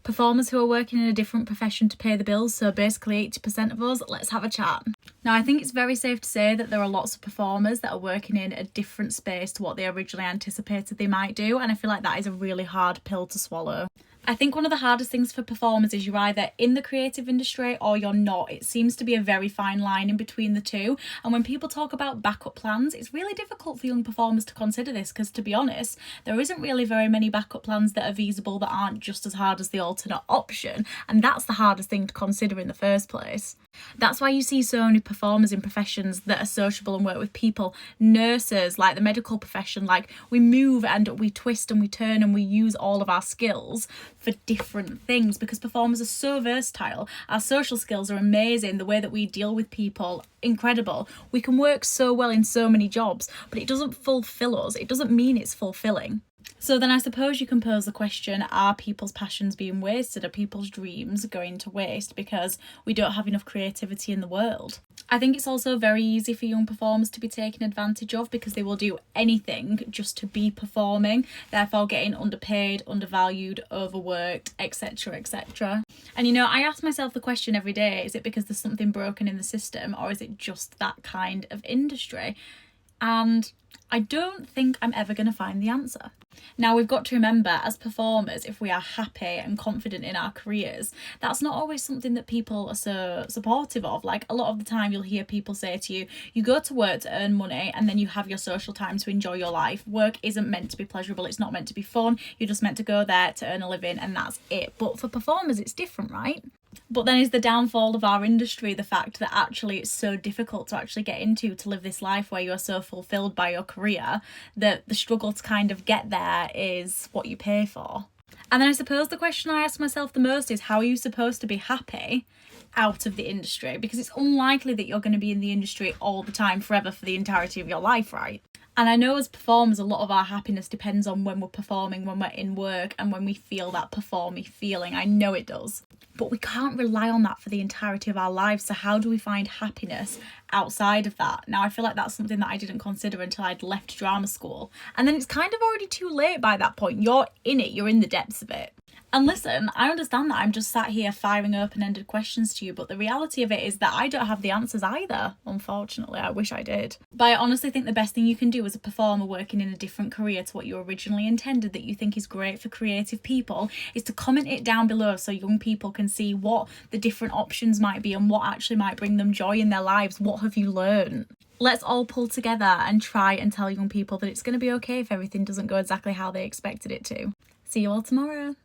Performers who are working in a different profession to pay the bills, so basically 80% of us, let's have a chat. Now, I think it's very safe to say that there are lots of performers that are working in a different space to what they originally anticipated they might do, and I feel like that is a really hard pill to swallow. I think one of the hardest things for performers is you're either in the creative industry or you're not. It seems to be a very fine line in between the two. And when people talk about backup plans, it's really difficult for young performers to consider this because, to be honest, there isn't really very many backup plans that are feasible that aren't just as hard as the alternate option. And that's the hardest thing to consider in the first place. That's why you see so many performers in professions that are sociable and work with people. Nurses, like the medical profession, like we move and we twist and we turn and we use all of our skills for different things because performers are so versatile. Our social skills are amazing. The way that we deal with people, incredible. We can work so well in so many jobs, but it doesn't fulfill us. It doesn't mean it's fulfilling. So then I suppose you can pose the question, are people's passions being wasted? Are people's dreams going to waste because we don't have enough creativity in the world? I think it's also very easy for young performers to be taken advantage of because they will do anything just to be performing, therefore getting underpaid, undervalued, overworked, etc, etc. And I ask myself the question every day, is it because there's something broken in the system or is it just that kind of industry? And I don't think I'm ever going to find the answer. Now, we've got to remember, as performers, if we are happy and confident in our careers, that's not always something that people are so supportive of. Like, a lot of the time you'll hear people say to you, you go to work to earn money and then you have your social time to enjoy your life. Work isn't meant to be pleasurable. It's not meant to be fun. You're just meant to go there to earn a living and that's it. But for performers, it's different, right? But then is the downfall of our industry the fact that actually it's so difficult to actually get into, to live this life where you are so fulfilled by your career that the struggle to kind of get there is what you pay for? And then I suppose the question I ask myself the most is, how are you supposed to be happy out of the industry? Because it's unlikely that you're going to be in the industry all the time forever for the entirety of your life, right? And I know as performers, a lot of our happiness depends on when we're performing, when we're in work, and when we feel that performy feeling. I know it does. But we can't rely on that for the entirety of our lives. So how do we find happiness outside of that? Now, I feel like that's something that I didn't consider until I'd left drama school. And then it's kind of already too late by that point. You're in it. You're in the depths of it. And listen, I understand that I'm just sat here firing open-ended questions to you, but the reality of it is that I don't have the answers either, unfortunately. I wish I did. But I honestly think the best thing you can do as a performer working in a different career to what you originally intended, that you think is great for creative people, is to comment it down below so young people can see what the different options might be and what actually might bring them joy in their lives. What have you learned? Let's all pull together and try and tell young people that it's going to be okay if everything doesn't go exactly how they expected it to. See you all tomorrow.